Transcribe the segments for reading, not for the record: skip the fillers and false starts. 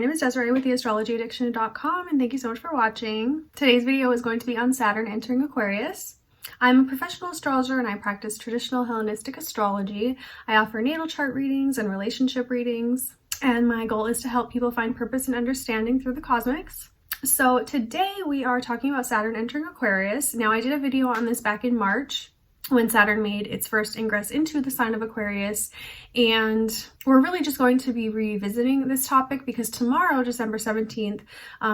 name is Desiree with theastrologyaddiction.com, and thank you so much for watching. Today's video is going to be on Saturn entering Aquarius. I'm a professional astrologer and I practice traditional Hellenistic astrology. I offer natal chart readings and relationship readings, and my goal is to help people find purpose and understanding through the cosmics. So today we are talking about Saturn entering Aquarius. Now, I did a video on this back in March when Saturn made its first ingress into the sign of Aquarius, and we're really just going to be revisiting this topic because tomorrow, December 17th,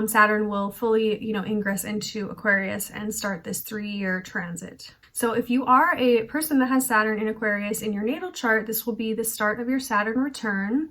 Saturn will fully, ingress into Aquarius and start this 3-year transit. So if you are a person that has Saturn in Aquarius in your natal chart, this will be the start of your Saturn return.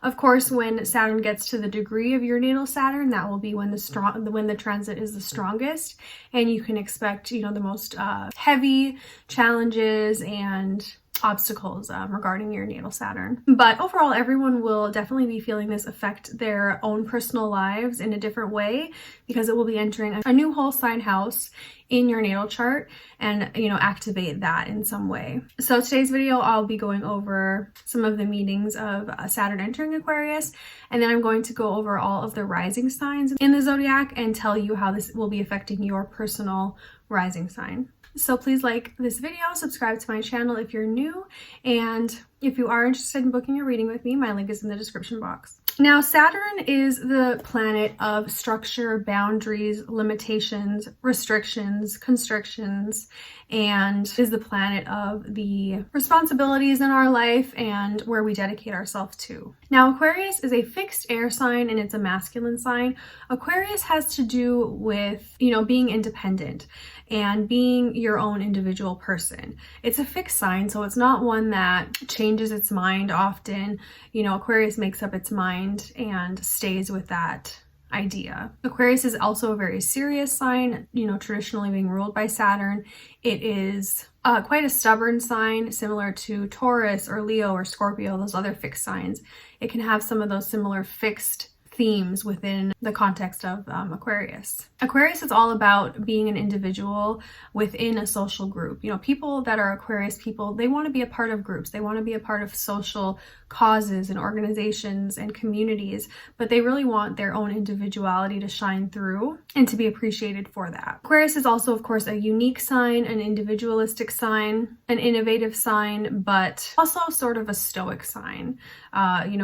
Of course, when Saturn gets to the degree of your natal Saturn, that will be when the transit is the strongest, and you can expect, the most heavy challenges and obstacles regarding your natal Saturn. But overall, everyone will definitely be feeling this affect their own personal lives in a different way because it will be entering a new whole sign house in your natal chart and, activate that in some way. So today's video, I'll be going over some of the meanings of Saturn entering Aquarius, and then I'm going to go over all of the rising signs in the zodiac and tell you how this will be affecting your personal rising sign. So please like this video, subscribe to my channel if you're new, and if you are interested in booking a reading with me, my link is in the description box. Now, Saturn is the planet of structure, boundaries, limitations, restrictions, constrictions, and is the planet of the responsibilities in our life and where we dedicate ourselves to. Now, Aquarius is a fixed air sign and it's a masculine sign. Aquarius has to do with, being independent and being your own individual person. It's a fixed sign, so it's not one that changes its mind often. Aquarius makes up its mind and stays with that idea. Aquarius is also a very serious sign, traditionally being ruled by Saturn. It is quite a stubborn sign, similar to Taurus or Leo or Scorpio, those other fixed signs. It can have some of those similar fixed themes within the context of Aquarius. Aquarius is all about being an individual within a social group. People that are Aquarius people, they want to be a part of groups. They want to be a part of social causes and organizations and communities, but they really want their own individuality to shine through and to be appreciated for that. Aquarius is also, of course, a unique sign, an individualistic sign, an innovative sign, but also sort of a stoic sign,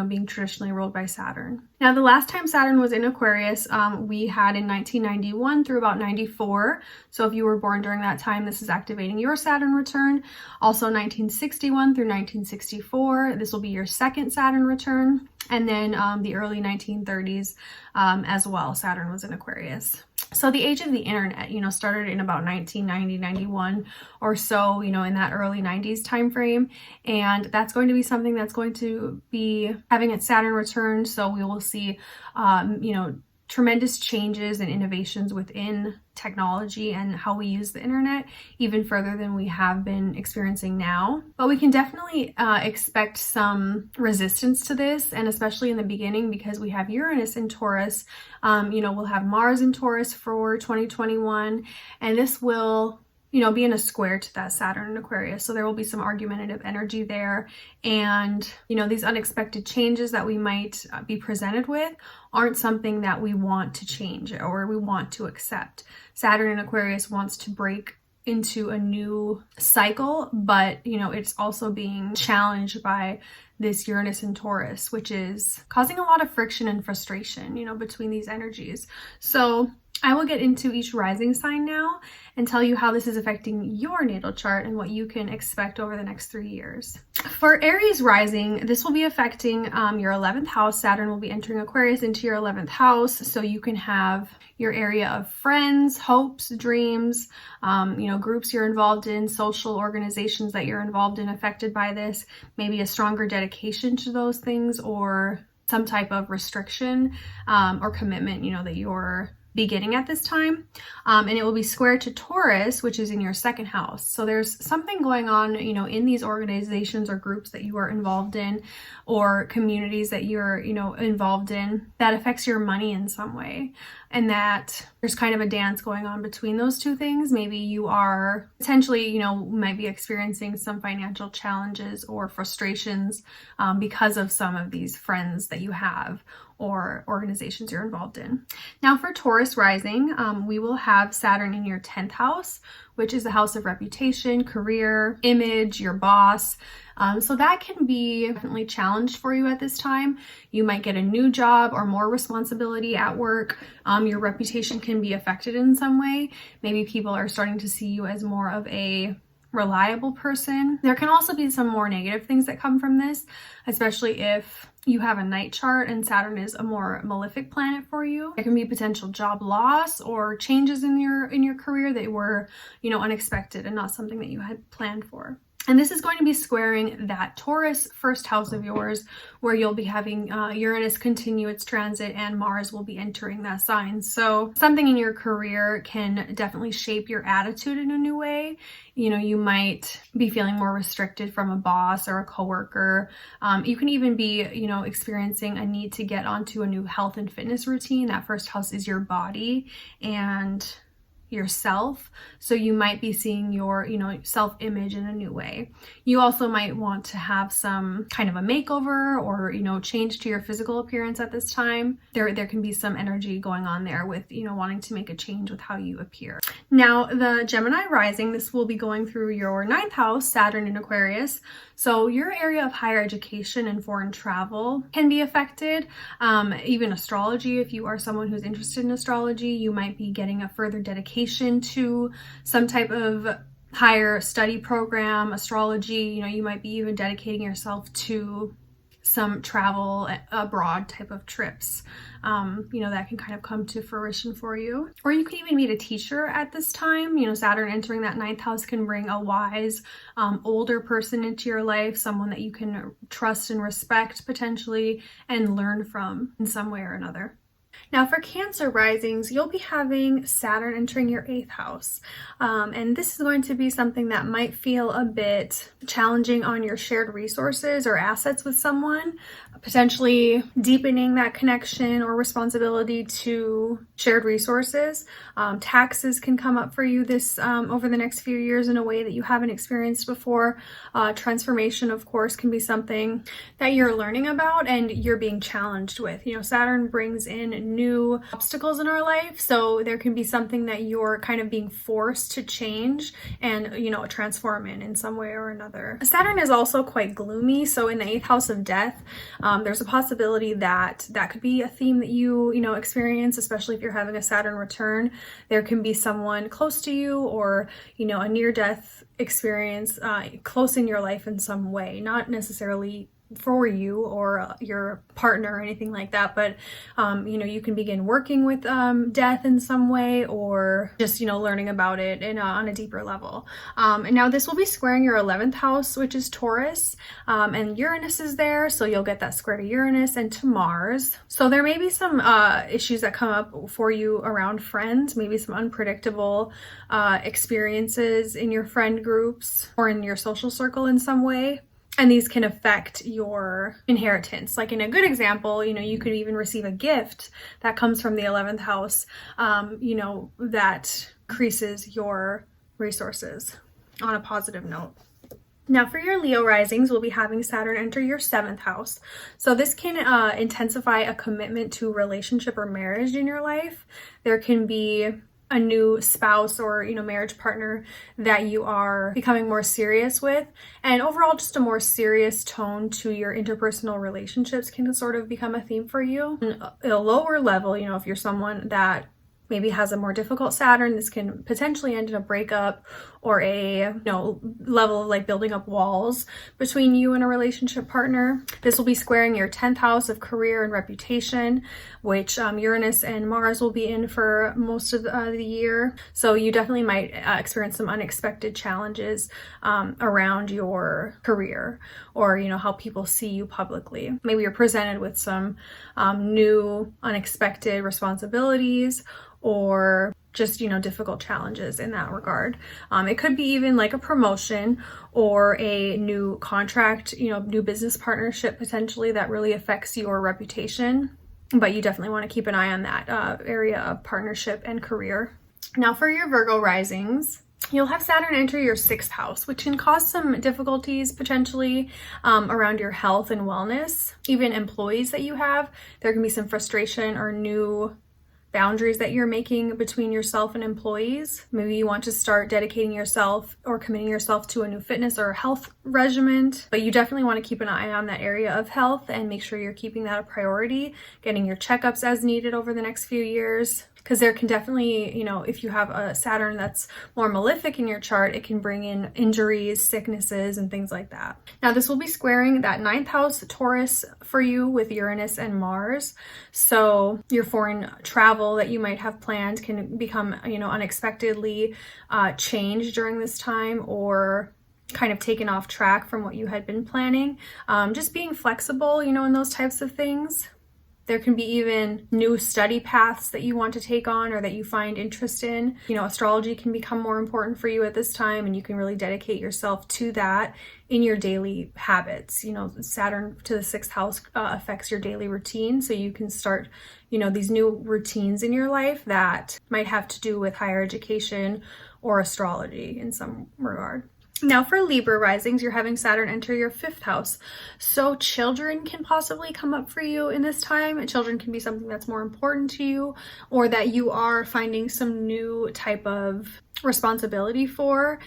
being traditionally ruled by Saturn. Now, the last time Saturn was in Aquarius, we had in 1991 through about 94. So if you were born during that time, this is activating your Saturn return. Also 1961 through 1964, this will be your second Saturn return. And then the early 1930s as well, Saturn was in Aquarius. So the age of the internet, started in about 1990, 91 or so, in that early 90s time frame. And that's going to be something that's going to be having its Saturn return. So we will see, tremendous changes and innovations within technology and how we use the internet, even further than we have been experiencing now. But we can definitely expect some resistance to this, and especially in the beginning because we have Uranus in Taurus. We'll have Mars in Taurus for 2021, and this will be in a square to that Saturn in Aquarius. So there will be some argumentative energy there. And, these unexpected changes that we might be presented with aren't something that we want to change or we want to accept. Saturn in Aquarius wants to break into a new cycle, but, it's also being challenged by this Uranus in Taurus, which is causing a lot of friction and frustration, between these energies. So I will get into each rising sign now and tell you how this is affecting your natal chart and what you can expect over the next 3 years. For Aries Rising, this will be affecting your 11th house. Saturn will be entering Aquarius into your 11th house, so you can have your area of friends, hopes, dreams, groups you're involved in, social organizations that you're involved in affected by this, maybe a stronger dedication to those things or some type of restriction or commitment, that you're beginning at this time, and it will be square to Taurus, which is in your second house. So there's something going on, you know, in these organizations or groups that you are involved in, or communities that you're, you know, involved in, that affects your money in some way. And that there's kind of a dance going on between those two things. Maybe you are potentially, you know, might be experiencing some financial challenges or frustrations because of some of these friends that you have or organizations you're involved in. Now for Taurus rising, we will have Saturn in your 10th house, which is the house of reputation, career, image, your boss. So that can be definitely challenged for you at this time. You might get a new job or more responsibility at work. Your reputation can be affected in some way. Maybe people are starting to see you as more of a reliable person. There can also be some more negative things that come from this, especially if you have a night chart and Saturn is a more malefic planet for you. There can be potential job loss or changes in your career that were, you know, unexpected and not something that you had planned for. And this is going to be squaring that Taurus first house of yours, where you'll be having Uranus continue its transit and Mars will be entering that sign. So something in your career can definitely shape your attitude in a new way. You know, you might be feeling more restricted from a boss or a coworker. You can even be, you know, experiencing a need to get onto a new health and fitness routine. That first house is your body and yourself, so you might be seeing your, you know, self-image in a new way. You also might want to have some kind of a makeover or, you know, change to your physical appearance at this time. There can be some energy going on there with, you know, wanting to make a change with how you appear. Now the Gemini rising, this will be going through your 9th house, Saturn in Aquarius. So your area of higher education and foreign travel can be affected. Even astrology, if you are someone who's interested in astrology, you might be getting a further dedication to some type of higher study program, astrology. You know, you might be even dedicating yourself to some travel abroad type of trips. You know, that can kind of come to fruition for you. Or you could even meet a teacher at this time. You know, Saturn entering that 9th house can bring a wise, older person into your life, someone that you can trust and respect potentially and learn from in some way or another. Now for Cancer risings, you'll be having Saturn entering your 8th house. And this is going to be something that might feel a bit challenging on your shared resources or assets with someone, potentially deepening that connection or responsibility to shared resources. Taxes can come up for you this over the next few years in a way that you haven't experienced before. Transformation, of course, can be something that you're learning about and you're being challenged with. You know, Saturn brings in new obstacles in our life, so there can be something that you're kind of being forced to change and, you know, transform in some way or another. Saturn is also quite gloomy, so in the 8th house of death, there's a possibility that that could be a theme that you know, experience, especially if you're having a Saturn return. There can be someone close to you or, you know, a near-death experience close in your life in some way, not necessarily for you or your partner or anything like that, but you know, you can begin working with death in some way, or just, you know, learning about it on a deeper level. And now this will be squaring your 11th house, which is Taurus, and Uranus is there, so you'll get that square to Uranus and to Mars. So there may be some issues that come up for you around friends, maybe some unpredictable experiences in your friend groups or in your social circle in some way. And these can affect your inheritance. Like in a good example, you know, you could even receive a gift that comes from the 11th house, you know, that increases your resources on a positive note. Now for your Leo risings, we'll be having Saturn enter your 7th house. So this can intensify a commitment to relationship or marriage in your life. There can be a new spouse or, you know, marriage partner that you are becoming more serious with, and overall just a more serious tone to your interpersonal relationships can sort of become a theme for you. At a lower level, you know, if you're someone that maybe has a more difficult Saturn, this can potentially end in a breakup or a, you know, level of like building up walls between you and a relationship partner. This will be squaring your 10th house of career and reputation, which Uranus and Mars will be in for most of the year. So you definitely might experience some unexpected challenges around your career, or, you know, how people see you publicly. Maybe you're presented with some new unexpected responsibilities, or just, difficult challenges in that regard. It could be even like a promotion or a new contract, new business partnership potentially that really affects your reputation. But you definitely want to keep an eye on that area of partnership and career. Now for your Virgo risings, you'll have Saturn enter your 6th house, which can cause some difficulties potentially around your health and wellness. Even employees that you have, there can be some frustration or new boundaries that you're making between yourself and employees. Maybe you want to start dedicating yourself or committing yourself to a new fitness or health regimen, but you definitely want to keep an eye on that area of health and make sure you're keeping that a priority, getting your checkups as needed over the next few years. Because there can definitely, if you have a Saturn that's more malefic in your chart, it can bring in injuries, sicknesses, and things like that. Now, this will be squaring that 9th house Taurus for you with Uranus and Mars. So your foreign travel that you might have planned can become, unexpectedly changed during this time, or kind of taken off track from what you had been planning. Just being flexible, in those types of things. There can be even new study paths that you want to take on or that you find interest in. Astrology can become more important for you at this time, and you can really dedicate yourself to that in your daily habits. Saturn to the 6th house affects your daily routine, so you can start, these new routines in your life that might have to do with higher education or astrology in some regard. Now for Libra risings, you're having Saturn enter your 5th house. So children can possibly come up for you in this time. Children can be something that's more important to you, or that you are finding some new type of responsibility for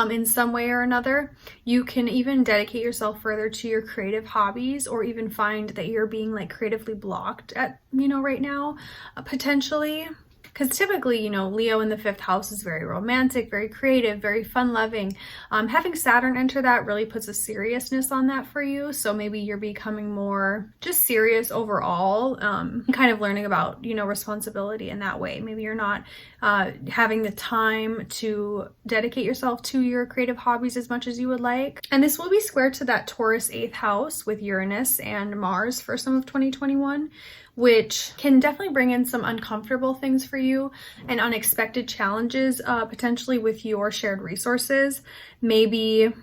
in some way or another. You can even dedicate yourself further to your creative hobbies, or even find that you're being creatively blocked at, right now, potentially. Because typically, Leo in the 5th house is very romantic, very creative, very fun-loving. Having Saturn enter that really puts a seriousness on that for you. So maybe you're becoming more just serious overall, kind of learning about, responsibility in that way. Maybe you're not having the time to dedicate yourself to your creative hobbies as much as you would like. And this will be square to that Taurus 8th house with Uranus and Mars for some of 2021. Which can definitely bring in some uncomfortable things for you and unexpected challenges potentially with your shared resources. Maybe,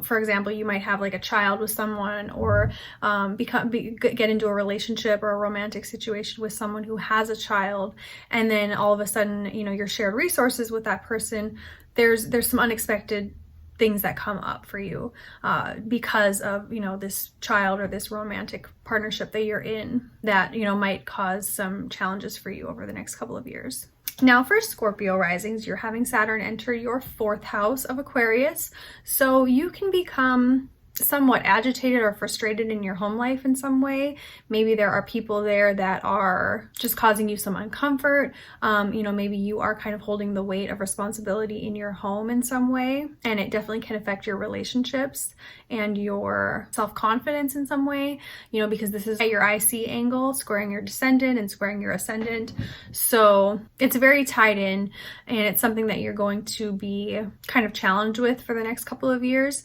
for example, you might have a child with someone, or get into a relationship or a romantic situation with someone who has a child, and then all of a sudden, your shared resources with that person, there's some unexpected things that come up for you because of this child or this romantic partnership that you're in that might cause some challenges for you over the next couple of years. Now for Scorpio risings, you're having Saturn enter your 4th house of Aquarius, so you can become somewhat agitated or frustrated in your home life in some way. Maybe there are people there that are just causing you some uncomfort. Maybe you are kind of holding the weight of responsibility in your home in some way, and it definitely can affect your relationships and your self-confidence in some way, because this is at your IC angle, squaring your descendant and squaring your ascendant. So it's very tied in, and it's something that you're going to be kind of challenged with for the next couple of years.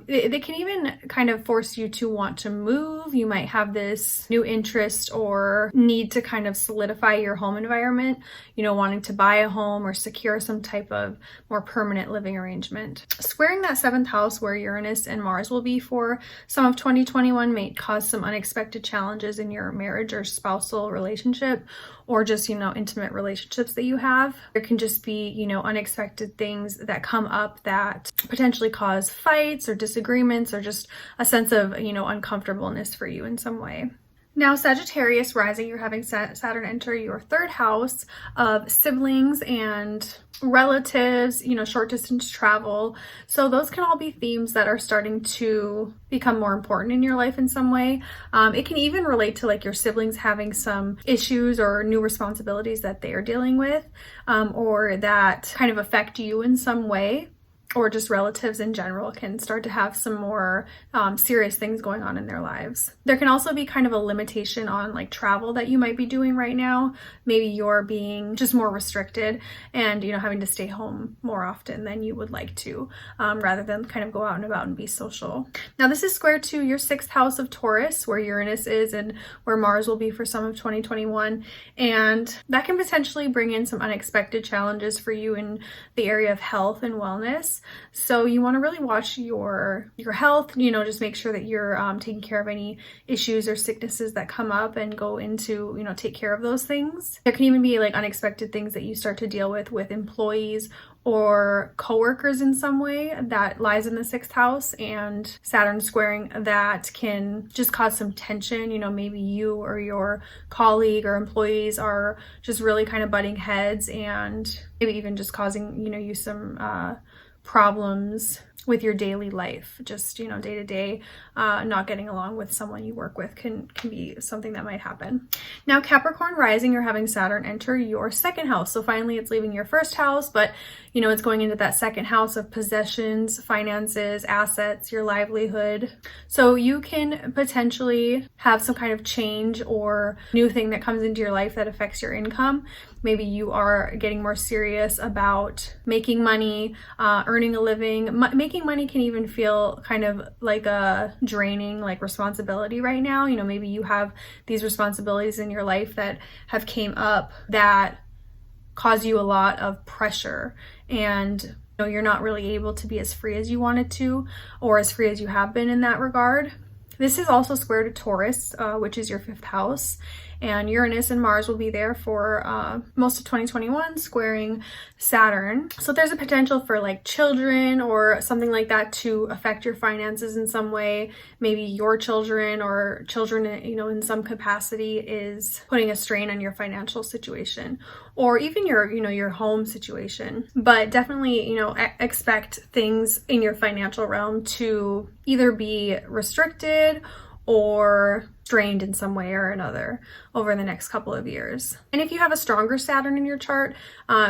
They can even kind of force you to want to move. You might have this new interest or need to kind of solidify your home environment, wanting to buy a home or secure some type of more permanent living arrangement. Squaring that 7th house where Uranus and Mars will be for some of 2021 may cause some unexpected challenges in your marriage or spousal relationship, or just, intimate relationships that you have. There can just be, unexpected things that come up that potentially cause fights or disagreements, or just a sense of, uncomfortableness for you in some way. Now, Sagittarius Rising, you're having Saturn enter your 3rd house of siblings and relatives, short distance travel. So those can all be themes that are starting to become more important in your life in some way. It can even relate to your siblings having some issues or new responsibilities that they are dealing with, or that kind of affect you in some way. or just relatives in general can start to have some more serious things going on in their lives. There can also be kind of a limitation on like travel that you might be doing right now. Maybe you're being just more restricted and, you know, having to stay home more often than you would like to, rather than kind of go out and about and be social. Now this is square to your 6th house of Taurus, where Uranus is and where Mars will be for some of 2021. And that can potentially bring in some unexpected challenges for you in the area of health and wellness. So you want to really watch your health, you know, just make sure that you're taking care of any issues or sicknesses that come up and go into, you know, take care of those things. There can even be like unexpected things that you start to deal with employees or coworkers in some way that lies in the 6th house, and Saturn squaring that can just cause some tension. You know, maybe you or your colleague or employees are just really kind of butting heads, and maybe even just causing, you know, you some problems with your daily life, just, you know, day to day, not getting along with someone you work with can be something that might happen. Now, Capricorn Rising, you're having Saturn enter your 2nd house. So finally it's leaving your 1st house, but, you know, it's going into that 2nd house of possessions, finances, assets, your livelihood. So you can potentially have some kind of change or new thing that comes into your life that affects your income. Maybe you are getting more serious about making money, earning a living. Making money can even feel kind of like a draining like responsibility right now. You know, maybe you have these responsibilities in your life that have came up that cause you a lot of pressure, and you know, you're not really able to be as free as you wanted to, or as free as you have been in that regard. This is also square to Taurus, which is your 5th house, and Uranus and Mars will be there for most of 2021, squaring Saturn. So there's a potential for like children or something like that to affect your finances in some way. Maybe your children or children, you know, in some capacity is putting a strain on your financial situation, or even your, you know, your home situation. But definitely, you know, expect things in your financial realm to either be restricted or strained in some way or another over the next couple of years. And if you have a stronger Saturn in your chart,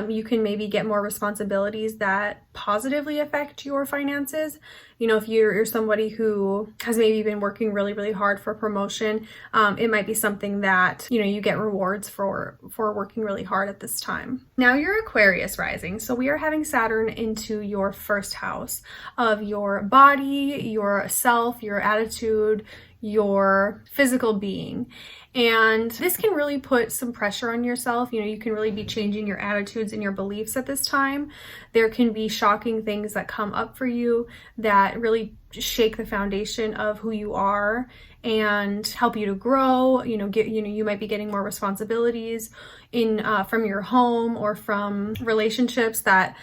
you can maybe get more responsibilities that positively affect your finances. You know, if you're somebody who has maybe been working really, really hard for a promotion, it might be something that, you know, you get rewards for working really hard at this time. Now you're Aquarius rising. So we are having Saturn into your 1st house of your body, your self, your attitude, your physical being. And this can really put some pressure on yourself. You know, you can really be changing your attitudes and your beliefs at this time. There can be shocking things that come up for you that really shake the foundation of who you are and help you to grow. You know, you might be getting more responsibilities in from your home or from relationships that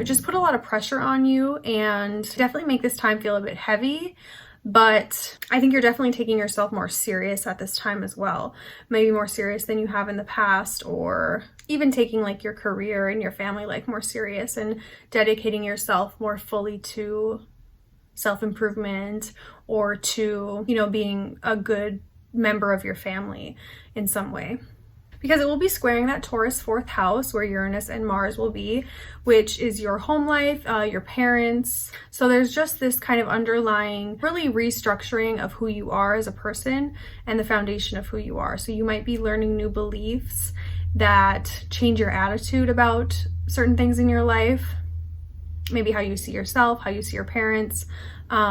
just put a lot of pressure on you, and definitely make this time feel a bit heavy. But I think you're definitely taking yourself more serious at this time as well. Maybe more serious than you have in the past, or even taking like your career and your family life more serious and dedicating yourself more fully to self-improvement or to, you know, being a good member of your family in some way. Because it will be squaring that Taurus 4th house where Uranus and Mars will be, which is your home life, your parents. So there's just this kind of underlying really restructuring of who you are as a person and the foundation of who you are. So you might be learning new beliefs that change your attitude about certain things in your life. Maybe how you see yourself, how you see your parents.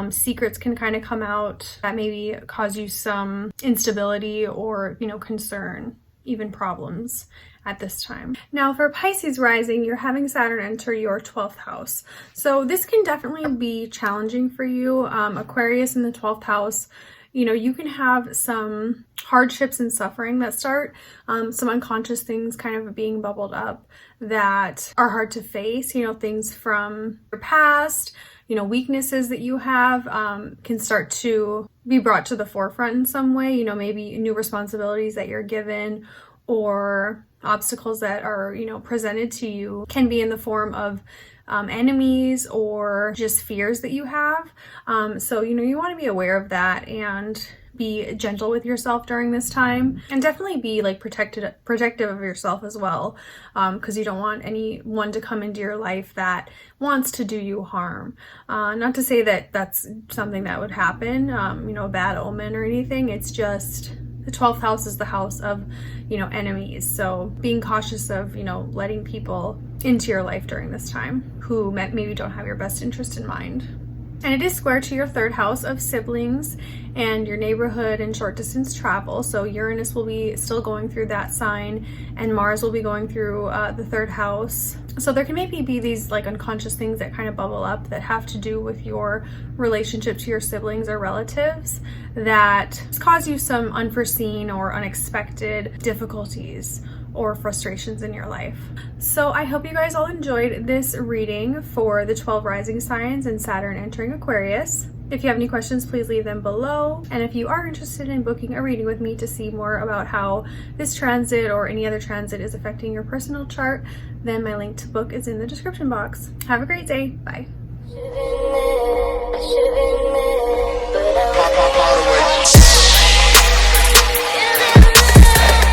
Secrets can kind of come out that maybe cause you some instability or, you know, concern, even problems at this time. Now for Pisces rising, you're having Saturn enter your 12th house. So this can definitely be challenging for you. Aquarius in the 12th house, you know, you can have some hardships and suffering that start, some unconscious things kind of being bubbled up that are hard to face, you know, things from your past, you know, weaknesses that you have can start to be brought to the forefront in some way, you know, maybe new responsibilities that you're given or obstacles that are, you know, presented to you can be in the form of enemies or just fears that you have. So, you want to be aware of that and be gentle with yourself during this time, and definitely be like protective of yourself as well, because you don't want anyone to come into your life that wants to do you harm. Not to say that that's something that would happen, a bad omen or anything. It's just the 12th house is the house of, enemies. So being cautious of, letting people into your life during this time who maybe don't have your best interest in mind. And it is square to your 3rd house of siblings and your neighborhood and short distance travel. So Uranus will be still going through that sign, and Mars will be going through the 3rd house. So there can maybe be these like unconscious things that kind of bubble up that have to do with your relationship to your siblings or relatives that cause you some unforeseen or unexpected difficulties or frustrations in your life. So I hope you guys all enjoyed this reading for the 12 rising signs and Saturn entering Aquarius. If you have any questions, please leave them below. And if you are interested in booking a reading with me to see more about how this transit or any other transit is affecting your personal chart, then my link to book is in the description box. Have a great day. Bye.